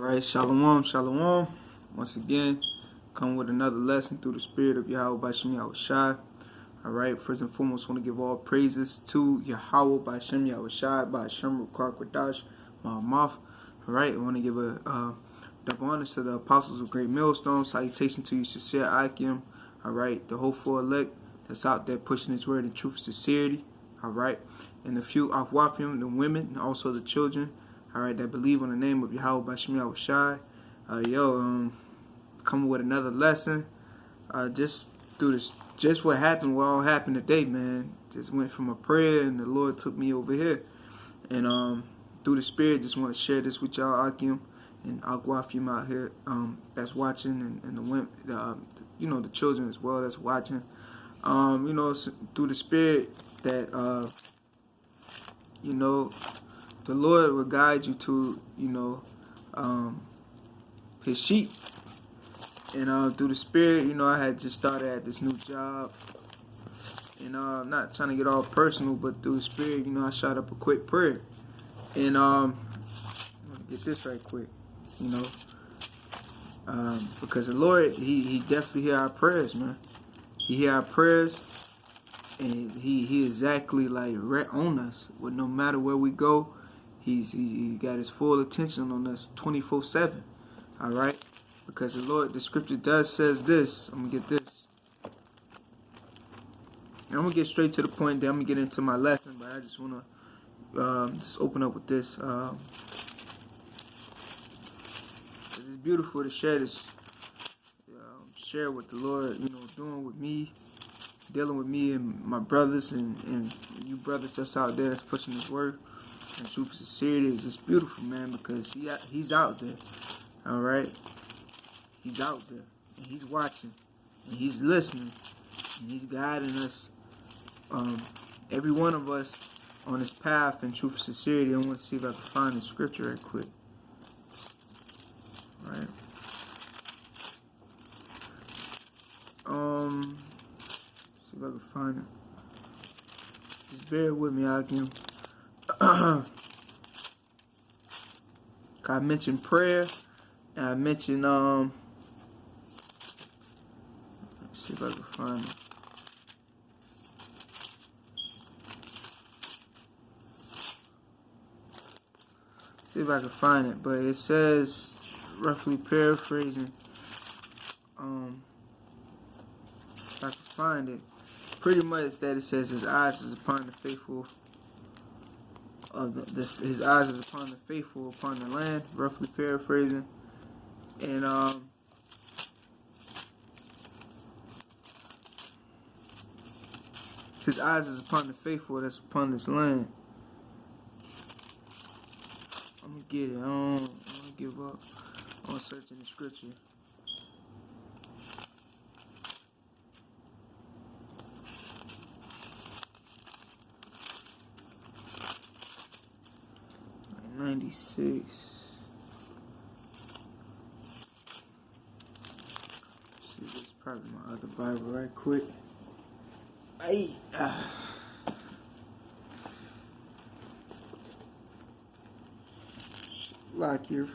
Alright, shalom, shalom. Once again, come with another lesson through the spirit of Yahweh by Shem Yahweh Shai. Alright, first and foremost, I want to give all praises to Yahweh by Shem Yahweh Shai, by Shem Rukar Kwadash, my mouth. Alright, I want to give a double honors to the apostles of Great Millstone. Salutation to you, sincere Akim. Alright, the hopeful elect that's out there pushing his word in truth and sincerity. Alright, and a few Afwafim, the women, and also the children. Alright, that believe on the name of Yahweh by Shem Yahweh Shai. Coming with another lesson. Just through this, just what all happened today, man. Just went from a prayer and the Lord took me over here. And through the spirit, just want to share this with y'all, Akim and Agwafim out here that's watching, and the women, the children as well that's watching. Through the spirit that the Lord will guide you to, his sheep. And through the spirit, I had just started at this new job. And I'm not trying to get all personal, but through the spirit, I shot up a quick prayer. And I'm gonna get this right quick, because the Lord, he definitely hear our prayers, man. He hear our prayers, and he exactly like right on us. With no matter where we go, he got his full attention on us 24/7. All right, because the scripture does says this. I'm gonna get this. And I'm gonna get straight to the point. Then I'm gonna get into my lesson, but I just wanna just open up with this. It's beautiful to share this, share what the Lord, doing with me, dealing with me and my brothers and you brothers that's out there that's pushing His word and truth and sincerity. Is just beautiful, man, because he's out there. All right, he's out there and he's watching and he's listening and he's guiding us, every one of us, on this path in truth and sincerity. I want to see if I can find the scripture right quick. All right. See if I can find it. Just bear with me, Akim. I mentioned prayer, and I mentioned let's see if I can find it. See if I can find it, but it says, roughly paraphrasing, if I can find it, pretty much that it says his eyes is upon the faithful his eyes is upon the faithful upon the land, roughly paraphrasing. And his eyes is upon the faithful that's upon this land. I'm gonna get it. I'm gonna give up on searching the scripture. Like 96. See, this is probably my other Bible right quick. Like here.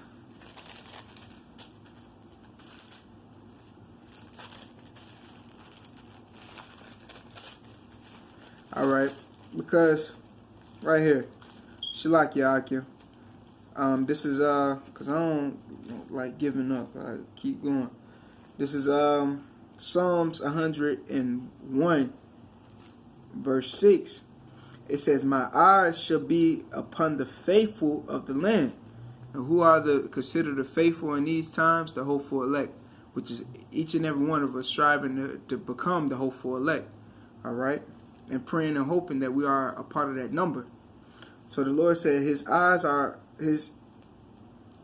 Alright, because right here, Shalak Yakim. This is because I don't like giving up. I keep going. This is Psalms 101, verse 6. It says, "My eyes shall be upon the faithful of the land." And who are considered the faithful in these times? The hopeful elect, which is each and every one of us striving to become the hopeful elect. All right, and praying and hoping that we are a part of that number. So the Lord said, His eyes are His.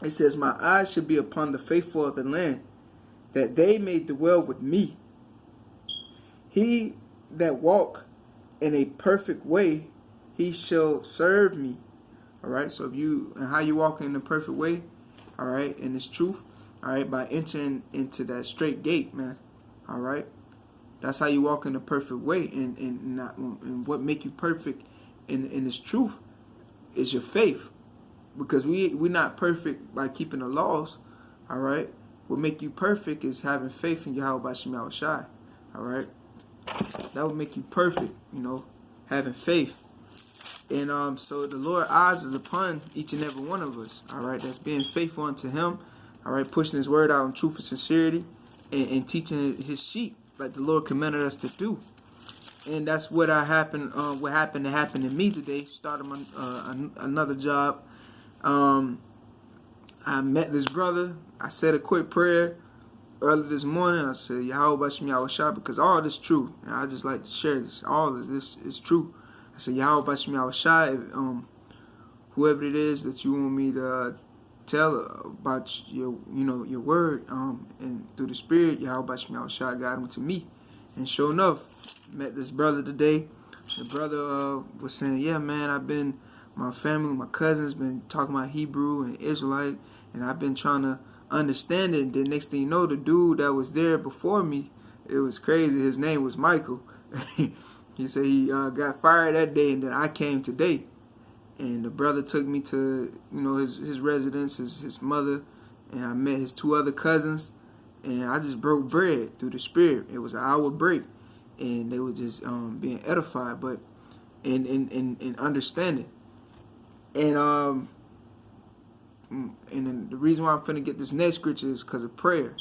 It says, "My eyes should be upon the faithful of the land, that they may dwell with me. He that walk in a perfect way, he shall serve me." All right, so how you walk in the perfect way, all right, in this truth, all right, by entering into that straight gate, man, all right, that's how you walk in the perfect way, and what make you perfect in this truth is your faith, because we're not perfect by keeping the laws. All right. What make you perfect is having faith in Yahweh Shem Yahushai. All right. That would make you perfect, you know, having faith. And so the Lord's eyes is upon each and every one of us. All right. That's being faithful unto Him. All right. Pushing His word out in truth and sincerity, and teaching His sheep like the Lord commanded us to do. And that's what happened to happen to me today. Started another job. I met this brother. I said a quick prayer early this morning. I said, Yahweh Shem Yahushua, because all this is true. And I just like to share this. All of this is true. I said, Yahweh Shem Yahushua, whoever it is that you want me to tell about your word, and through the Spirit, Yahweh Shem Yahushua guided him to me. And sure enough, met this brother today. The brother was saying, yeah, man, my family, my cousins been talking about Hebrew and Israelite, and I've been trying to understand it. And the next thing you know, the dude that was there before me, it was crazy. His name was Michael. He said he got fired that day, and then I came today. And the brother took me to, his residence, his mother, and I met his two other cousins, and I just broke bread through the Spirit. It was an hour break, and they were just being edified, but in understanding. And then the reason why I'm finna get this next scripture is because of prayer.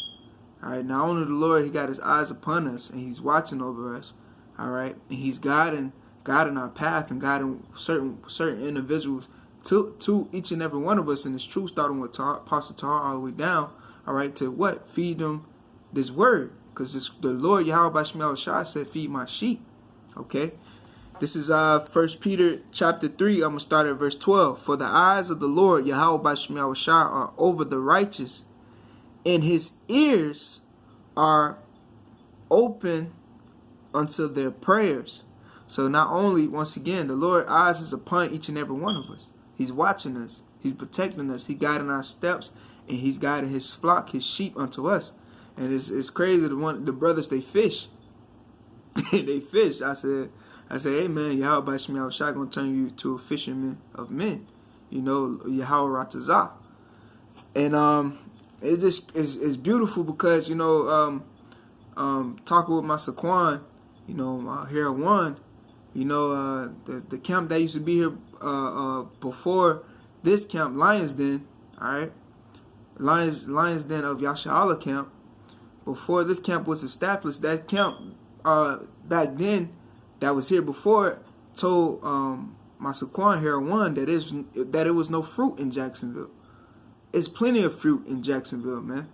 All right, not only the Lord, He got His eyes upon us, and He's watching over us. All right, and He's guiding our path and guiding certain individuals to each and every one of us in this truth, starting with Apostle Tar all the way down. All right, to what? Feed them this word, because the Lord Yahweh Shem Yahushua said, "Feed my sheep." Okay. This is 1 Peter chapter 3. I'm going to start at verse 12. For the eyes of the Lord, Yahweh Shem Yahushua, are over the righteous, and His ears are open unto their prayers. So not only, once again, the Lord's eyes is upon each and every one of us. He's watching us. He's protecting us. He's guiding our steps, and He's guiding His flock, His sheep unto us. And it's crazy. The brothers, they fish. They fish. I said, hey man, Yahweh Shem Yahushua gonna turn you to a fisherman of men, Yahweh Ratazah. And it just is beautiful because talking with my Saquon, here one, the camp that used to be here before this camp, Lions Den, all right, Lions Den of Yashala camp. Before this camp was established, that camp back then, that was here before, told my Saquon here one that it was no fruit in Jacksonville. It's plenty of fruit in Jacksonville, man.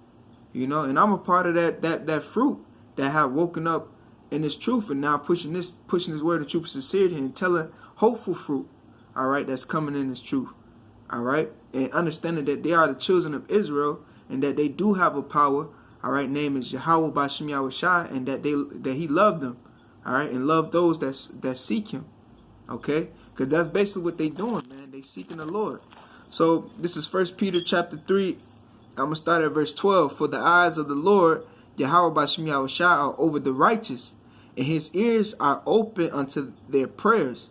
And I'm a part of that fruit that have woken up in this truth and now pushing this word of truth and sincerity and telling hopeful fruit, all right, that's coming in this truth, all right, and understanding that they are the children of Israel and that they do have a power, all right, name is Yahweh B'Shem Yahushua, and that He loved them. All right, and love those that seek Him, okay? Because that's basically what they doing, man. They seeking the Lord. So this is 1 Peter chapter 3. I'm gonna start at verse 12. For the eyes of the Lord, Yahweh B'Shem Yahushua, are over the righteous, and His ears are open unto their prayers.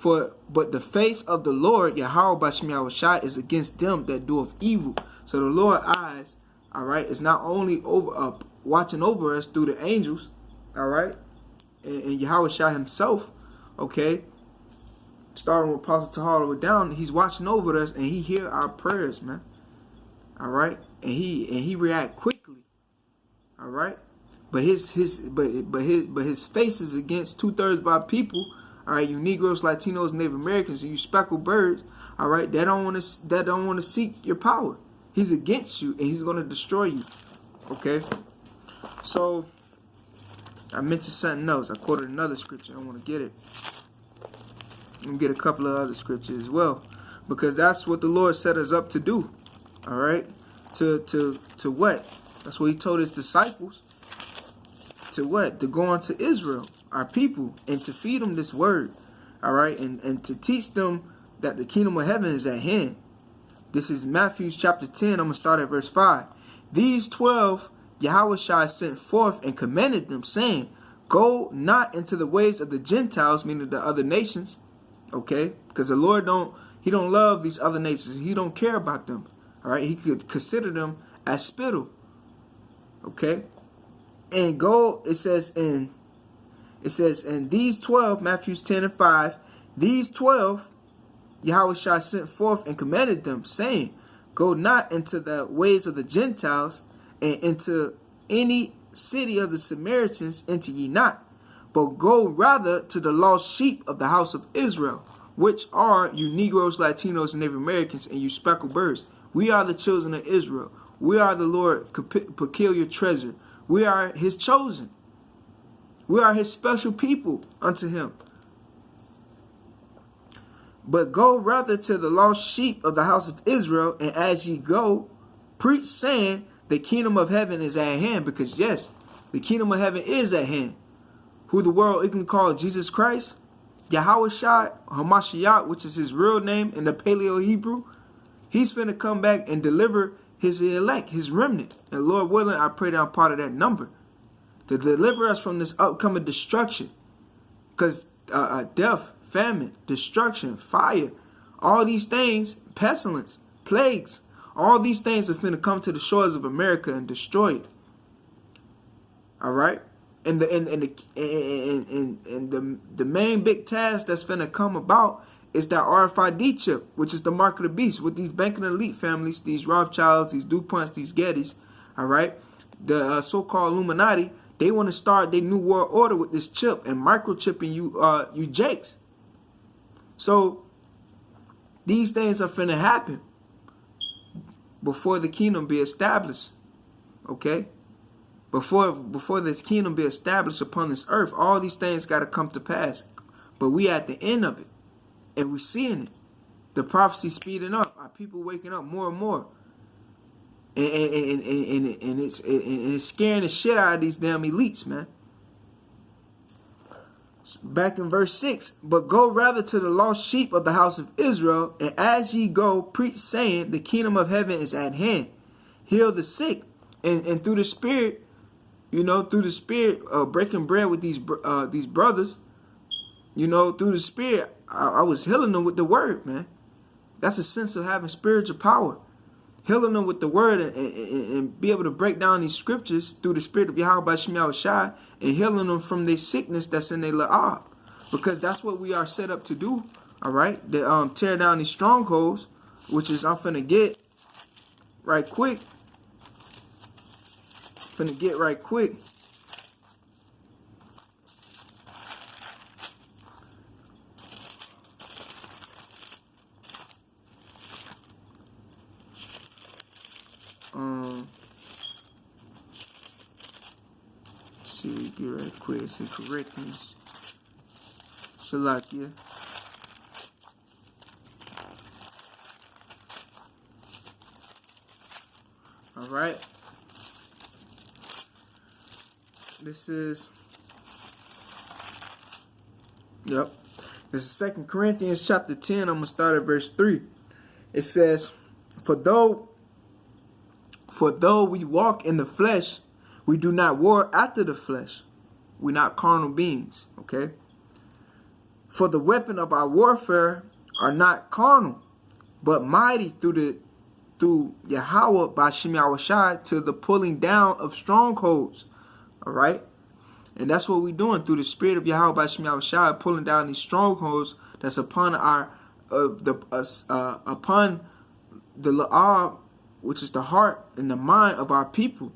But the face of the Lord, Yahweh B'Shem Yahushua, is against them that doeth evil. So the Lord's eyes, all right, is not only over watching over us through the angels, all right, and Yahweh Shah Himself, okay, starting with Apostle Tahar down, He's watching over us and He hear our prayers, man. All right, and he react quickly. All right, but his face is against 2/3 of our people. All right, you Negroes, Latinos, Native Americans, and you speckled birds. All right, that don't want to seek your power. He's against you and He's going to destroy you. Okay, so I mentioned something else. I quoted another scripture. I want to get it. I'm going to get a couple of other scriptures as well. Because that's what the Lord set us up to do. All right? To what? That's what He told His disciples. To what? To go on to Israel, our people, and to feed them this word. All right? And to teach them that the kingdom of heaven is at hand. This is Matthew chapter 10. I'm going to start at verse 5. These 12 Yahweh Shai sent forth and commanded them, saying, Go not into the ways of the Gentiles, meaning the other nations, okay? Because the Lord don't He don't love these other nations. He don't care about them. All right, he could consider them as spittle. Okay, and go. It says in these 12, Matthew 10:5, these 12 Yahweh sent forth and commanded them, saying, go not into the ways of the Gentiles, and into any city of the Samaritans enter ye not, but go rather to the lost sheep of the house of Israel, which are you Negroes, Latinos, and Native Americans, and you speckled birds. We are the children of Israel. We are the Lord's peculiar treasure. We are his chosen. We are his special people unto him. But go rather to the lost sheep of the house of Israel, and as ye go, preach, saying, the kingdom of heaven is at hand. Because yes, the kingdom of heaven is at hand. Who the world can call Jesus Christ, Yahweh Hamashiach, which is his real name in the Paleo Hebrew. He's finna come back and deliver his elect, his remnant. And Lord willing, I pray that I'm part of that number, to deliver us from this upcoming destruction. Because death, famine, destruction, fire, all these things, pestilence, plagues, all these things are finna come to the shores of America and destroy it. All right, and the main big task that's finna come about is that RFID chip, which is the mark of the beast, with these banking elite families, these Rothschilds, these DuPonts, these Gettys. All right, the so-called Illuminati. They want to start their new world order with this chip and microchipping you Jakes. So these things are finna happen before the kingdom be established. Okay? Before this kingdom be established upon this earth, all these things got to come to pass. But we at the end of it, and we're seeing it. The prophecy speeding up. Our people waking up more and more. And it's scaring the shit out of these damn elites, man. Back in verse 6, but go rather to the lost sheep of the house of Israel, and as ye go, preach, saying, the kingdom of heaven is at hand. Heal the sick, and through the Spirit, through the Spirit, breaking bread with these brothers, through the Spirit, I was healing them with the word, man. That's a sense of having spiritual power. Healing them with the word and be able to break down these scriptures through the Spirit of Yahweh Shai, and healing them from their sickness that's in their la'ah. Because that's what we are set up to do, all right? To tear down these strongholds, which is I'm finna get right quick. See, get right quick. It's in Corinthians. Shalakia. All right. This is. Yep. This is 2 Corinthians chapter 10. I'm gonna start at verse 3. It says, For though we walk in the flesh, we do not war after the flesh. We're not carnal beings, okay? For the weapon of our warfare are not carnal, but mighty through Yahweh by Shem Yahushai to the pulling down of strongholds, all right? And that's what we're doing through the Spirit of Yahweh by Shem Yahushai, pulling down these strongholds that's upon upon the la'ah, which is the heart and the mind of our people.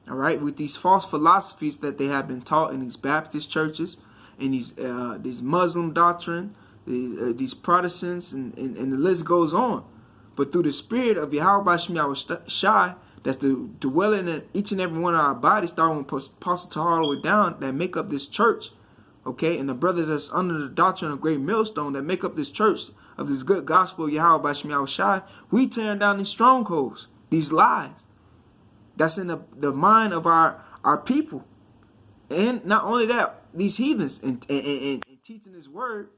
All right, with these false philosophies that they have been taught in these Baptist churches, in these Muslim doctrine, these Protestants, and the list goes on. But through the Spirit of Yahweh Shai, that's dwelling in each and every one of our bodies, starting with Apostle Tahar all the way down, that make up this church, okay, and the brothers that's under the doctrine of Great Millstone that make up this church of this good gospel of Yahweh Shai, we tearing down these strongholds, these lies. That's in the mind of our people. And not only that, these heathens and teaching his word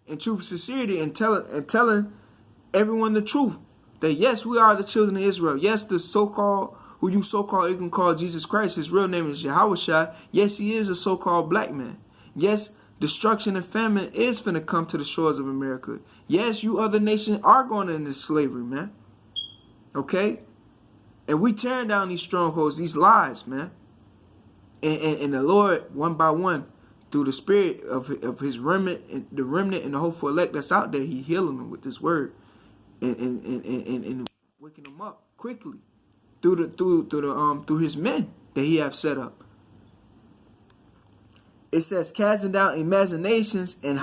in truth and sincerity and telling everyone the truth. That yes, we are the children of Israel. Yes, the so-called, who you so-called, you can call Jesus Christ, his real name is Yahweh Shai. Yes, he is a so-called black man. Yes, destruction and famine is finna come to the shores of America. Yes, you other nations are going into slavery, man. Okay? And we tearing down these strongholds, these lies, man. And the Lord, one by one, through the spirit of his remnant, the remnant and the hopeful elect that's out there, he healing them with this word and waking them up quickly through his men that he have set up. It says, casting down imaginations and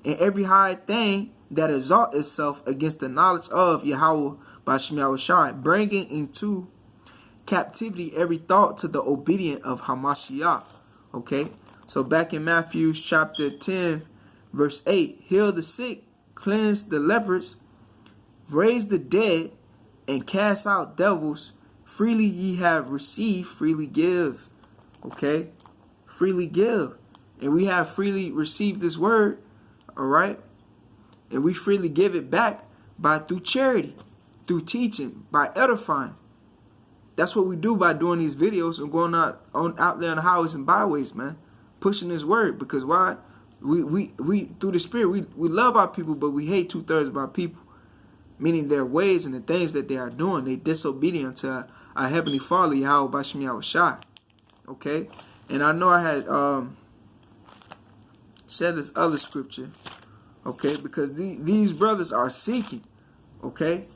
every high thing that exalt itself against the knowledge of Yahweh by Shema Shai, bringing into captivity every thought to the obedience of Hamashiach. Okay, so back in Matthew chapter 10, verse 8, heal the sick, cleanse the lepers, raise the dead, and cast out devils. Freely ye have received, freely give. Okay, freely give. And we have freely received this word, all right? And we freely give it back through charity, through teaching, by edifying. That's what we do by doing these videos and going out there on the highways and byways, man. Pushing this word. Because why? We through the spirit, we love our people, but we hate 2/3 of our people. Meaning their ways and the things that they are doing. They disobedient to our Heavenly Father, Yahweh Bashim Yahushai. Okay? And I know I had said this other scripture. Okay? Because these brothers are seeking. Okay?